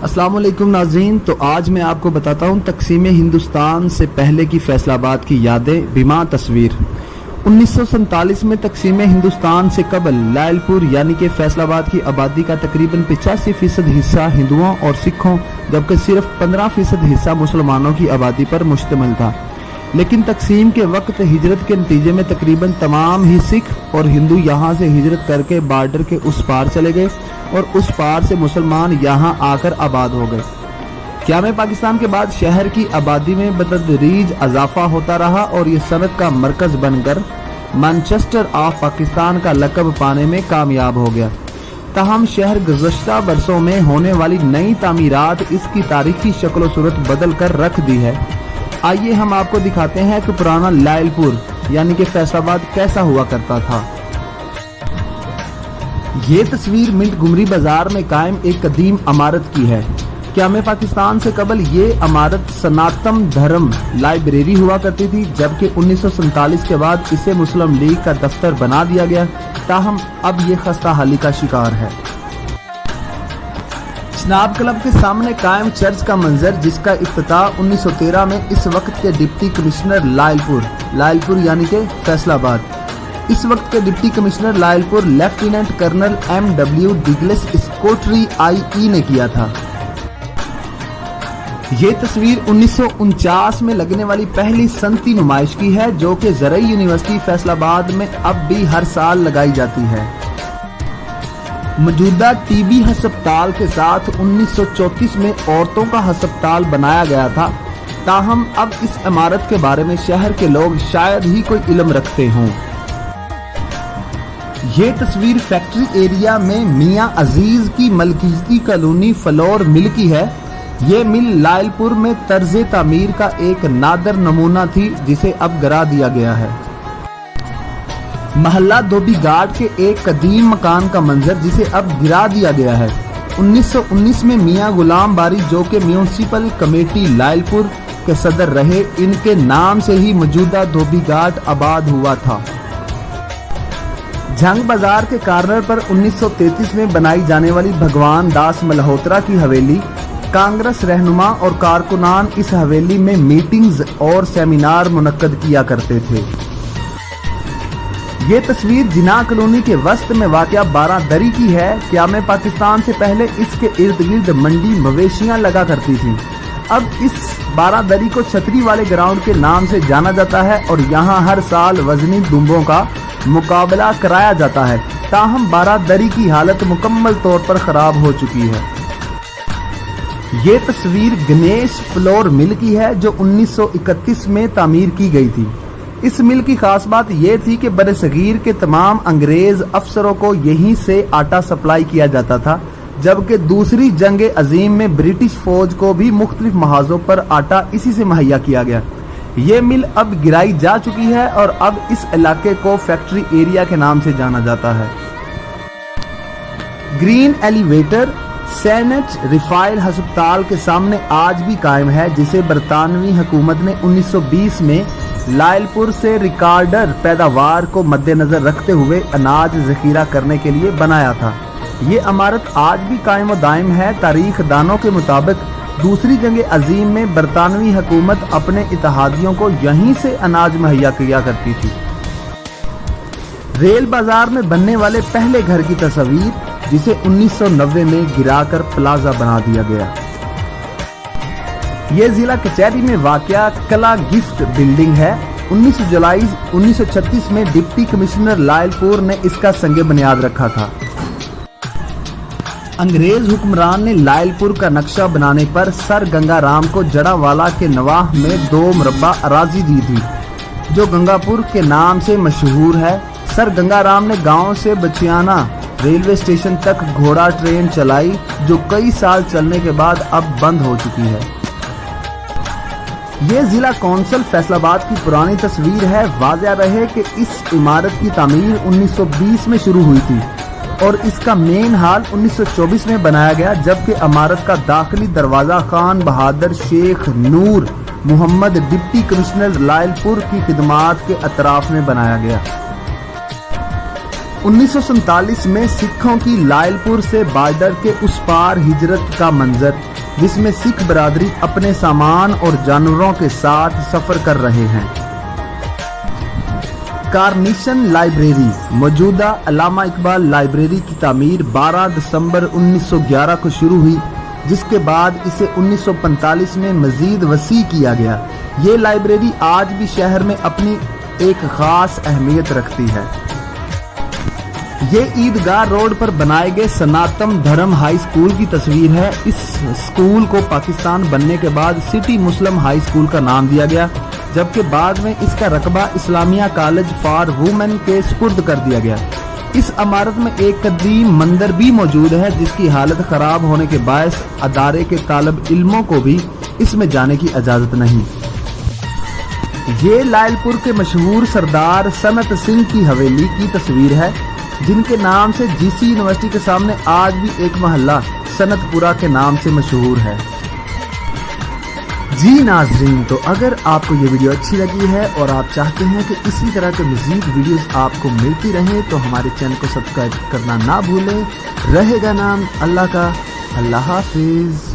अस्सलाम वालेकुम नाज़रीन। तो आज मैं आपको बताता हूँ तकसीम हिंदुस्तान से पहले की फैसलाबाद की यादें बिमा तस्वीर। 1947 में तकसीम हिंदुस्तान से कबल लायलपुर यानी कि फैसलाबाद की आबादी का तकरीबन 85% हिस्सा हिंदुओं और सिखों जबकि सिर्फ 15% हिस्सा मुसलमानों की आबादी पर मुश्तमिल था। लेकिन तकसीम के वक्त हिजरत के नतीजे में तकरीबन तमाम ही सिख और हिंदू यहाँ से हिजरत करके बॉर्डर के उस पार चले गए और उस पार से मुसलमान यहाँ आकर आबाद हो गए। क़याम पाकिस्तान के बाद शहर की आबादी में बतदरीज इजाफा होता रहा और ये सनत का मरकज बनकर मैनचेस्टर ऑफ पाकिस्तान का लक़ब पाने में कामयाब हो गया। ताहम शहर गुज़श्ता बरसों में होने वाली नई तामीरात इसकी तारीखी शक्ल सूरत बदल कर रख दी है। आइए हम आपको दिखाते हैं कि पुराना लायलपुर यानी कि फैसलाबाद कैसा हुआ करता था। ये तस्वीर मिंट गुमरी बाजार में कायम एक कदीम इमारत की है। क़याम पाकिस्तान से कबल ये इमारत सनातन धर्म लाइब्रेरी हुआ करती थी, जबकि 1947 के बाद इसे मुस्लिम लीग का दफ्तर बना दिया गया। ताहम अब ये खस्ता हाली का शिकार है। स्नाब क्लब के सामने कायम चर्च का मंजर, जिसका इफ्तिताह 1913 में इस वक्त के डिप्टी कमिश्नर लायलपुर यानी कि फैसलाबाद, इस वक्त के deputy commissioner Lyallpur lieutenant colonel MW Douglas स्कॉटरी IE ने किया था। ये तस्वीर 1949 में लगने वाली पहली सनती नुमाइश की है, जो कि ज़रई यूनिवर्सिटी फैसलाबाद में अब भी हर साल लगाई जाती है। मौजूदा TB हस्पताल के साथ 1934 में औरतों का हस्पताल बनाया गया था। ताहम अब इस इमारत के बारे में शहर के लोग शायद ही कोई इल्म रखते हों। ये तस्वीर फैक्ट्री एरिया में मियां अजीज की मलकीती कॉलोनी फ्लोर मिल की है। ये मिल लायलपुर में तर्ज तामीर का एक नादर नमूना थी, जिसे अब गिरा दिया गया है। महल्ला धोबी घाट के एक कदीम मकान का मंजर, जिसे अब गिरा दिया गया है। 1919 में मियां गुलाम बारी, जो कि म्यूनिसिपल कमेटी लायलपुर के सदर रहे, इनके नाम से ही मौजूदा धोबी घाट आबाद हुआ था। जंग बाजार के कार्नर पर 1933 में बनाई जाने वाली भगवान दास मल्होत्रा की हवेली, कांग्रेस रहनुमा और कारकुनान इस हवेली में मीटिंग्स और सेमिनार मुनक्कद किया करते थे। ये तस्वीर जिना कॉलोनी के वस्त में वाक़या 12 दरी की है। क़याम पाकिस्तान से पहले इसके इर्द गिर्द मंडी मवेशियां लगा करती थी। अब इस 12 दरी को छतरी वाले ग्राउंड के नाम से जाना जाता है और यहाँ हर साल वजनी दुम्बों का मुकाबला कराया जाता है। ताहम 12 दरी की हालत मुकम्मल तौर पर खराब हो चुकी है। ये तस्वीर गणेश फ्लोर मिल की है, जो 1931 में तामीर की गई थी। इस मिल की खास बात यह थी कि बरसगीर के तमाम अंग्रेज अफसरों को यहीं से आटा सप्लाई किया जाता था, जबकि दूसरी जंग अजीम में ब्रिटिश फौज को भी मुख्तलिफ महाजों पर आटा इसी से मुहैया किया गया। ये मिल अब गिराई जा चुकी है और अब इस इलाके को फैक्ट्री एरिया के नाम से जाना जाता है। ग्रीन एलिवेटर सेनेट रिफाइल हस्पताल के सामने आज भी कायम है, जिसे बरतानवी हुकूमत ने 1920 में लायलपुर से रिकॉर्डर पैदावार को मद्देनजर रखते हुए अनाज जखीरा करने के लिए बनाया था। ये इमारत आज भी कायम व दायम है। तारीख दानों के मुताबिक दूसरी जंग अजीम में बरतानवी हुकूमत अपने इत्तेहादियों को यहीं से अनाज मुहैया किया करती थी। रेल बाजार में बनने वाले पहले घर की तस्वीर, जिसे 1990 में गिराकर प्लाजा बना दिया गया। ये जिला कचहरी में वाक़या कला गिफ्ट बिल्डिंग है। 19 जुलाई 1936 में डिप्टी कमिश्नर लायलपुर ने इसका संगे बुनियाद रखा था। अंग्रेज हुक्मरान ने लायलपुर का नक्शा बनाने पर सर गंगाराम को जड़ावाला के नवाह में 2 मुरब्बा अराजी दी थी, जो गंगापुर के नाम से मशहूर है। सर गंगाराम ने गांव से बचियाना रेलवे स्टेशन तक घोड़ा ट्रेन चलाई, जो कई साल चलने के बाद अब बंद हो चुकी है। ये जिला कौंसिल फैसलाबाद की पुरानी तस्वीर है। वाज़ेह रहे कि इस इमारत की तामीर 1920 में शुरू हुई थी और इसका मेन हाल 1924 में बनाया गया, जबकि इमारत का दाखिली दरवाज़ा खान बहादुर शेख नूर मोहम्मद डिप्टी कमिश्नर लायलपुर की खिदमात के अतराफ में बनाया गया। 1947 में सिखों की लायलपुर से बॉर्डर के उस पार हिजरत का मंजर جس میں سکھ برادری اپنے سامان اور جانوروں کے ساتھ سفر کر رہے ہیں۔ کارنیشن لائبریری موجودہ علامہ اقبال لائبریری کی تعمیر 12 دسمبر 1911 کو شروع ہوئی، جس کے بعد اسے 1945 میں مزید وسیع کیا گیا۔ یہ لائبریری آج بھی شہر میں اپنی ایک خاص اہمیت رکھتی ہے۔ یہ عیدگاہ روڈ پر بنائے گئے سناتم دھرم ہائی اسکول کی تصویر ہے۔ اس اسکول کو پاکستان بننے کے بعد سٹی مسلم ہائی اسکول کا نام دیا گیا، جبکہ بعد میں اس کا رقبہ اسلامیہ کالج فار وومن کے سپرد کر دیا گیا۔ اس عمارت میں ایک قدیم مندر بھی موجود ہے، جس کی حالت خراب ہونے کے باعث ادارے کے طالب علموں کو بھی اس میں جانے کی اجازت نہیں۔ یہ لائل پور کے مشہور سردار سنت سنگھ کی حویلی کی تصویر ہے، جن کے نام سے جی سی یونیورسٹی کے سامنے آج بھی ایک محلہ سنت پورہ کے نام سے مشہور ہے۔ جی ناظرین، تو اگر آپ کو یہ ویڈیو اچھی لگی ہے اور آپ چاہتے ہیں کہ اسی طرح کے مزید ویڈیوز آپ کو ملتی رہیں تو ہمارے چینل کو سبسکرائب کرنا نہ بھولیں۔ رہے گا نام اللہ کا۔ اللہ حافظ۔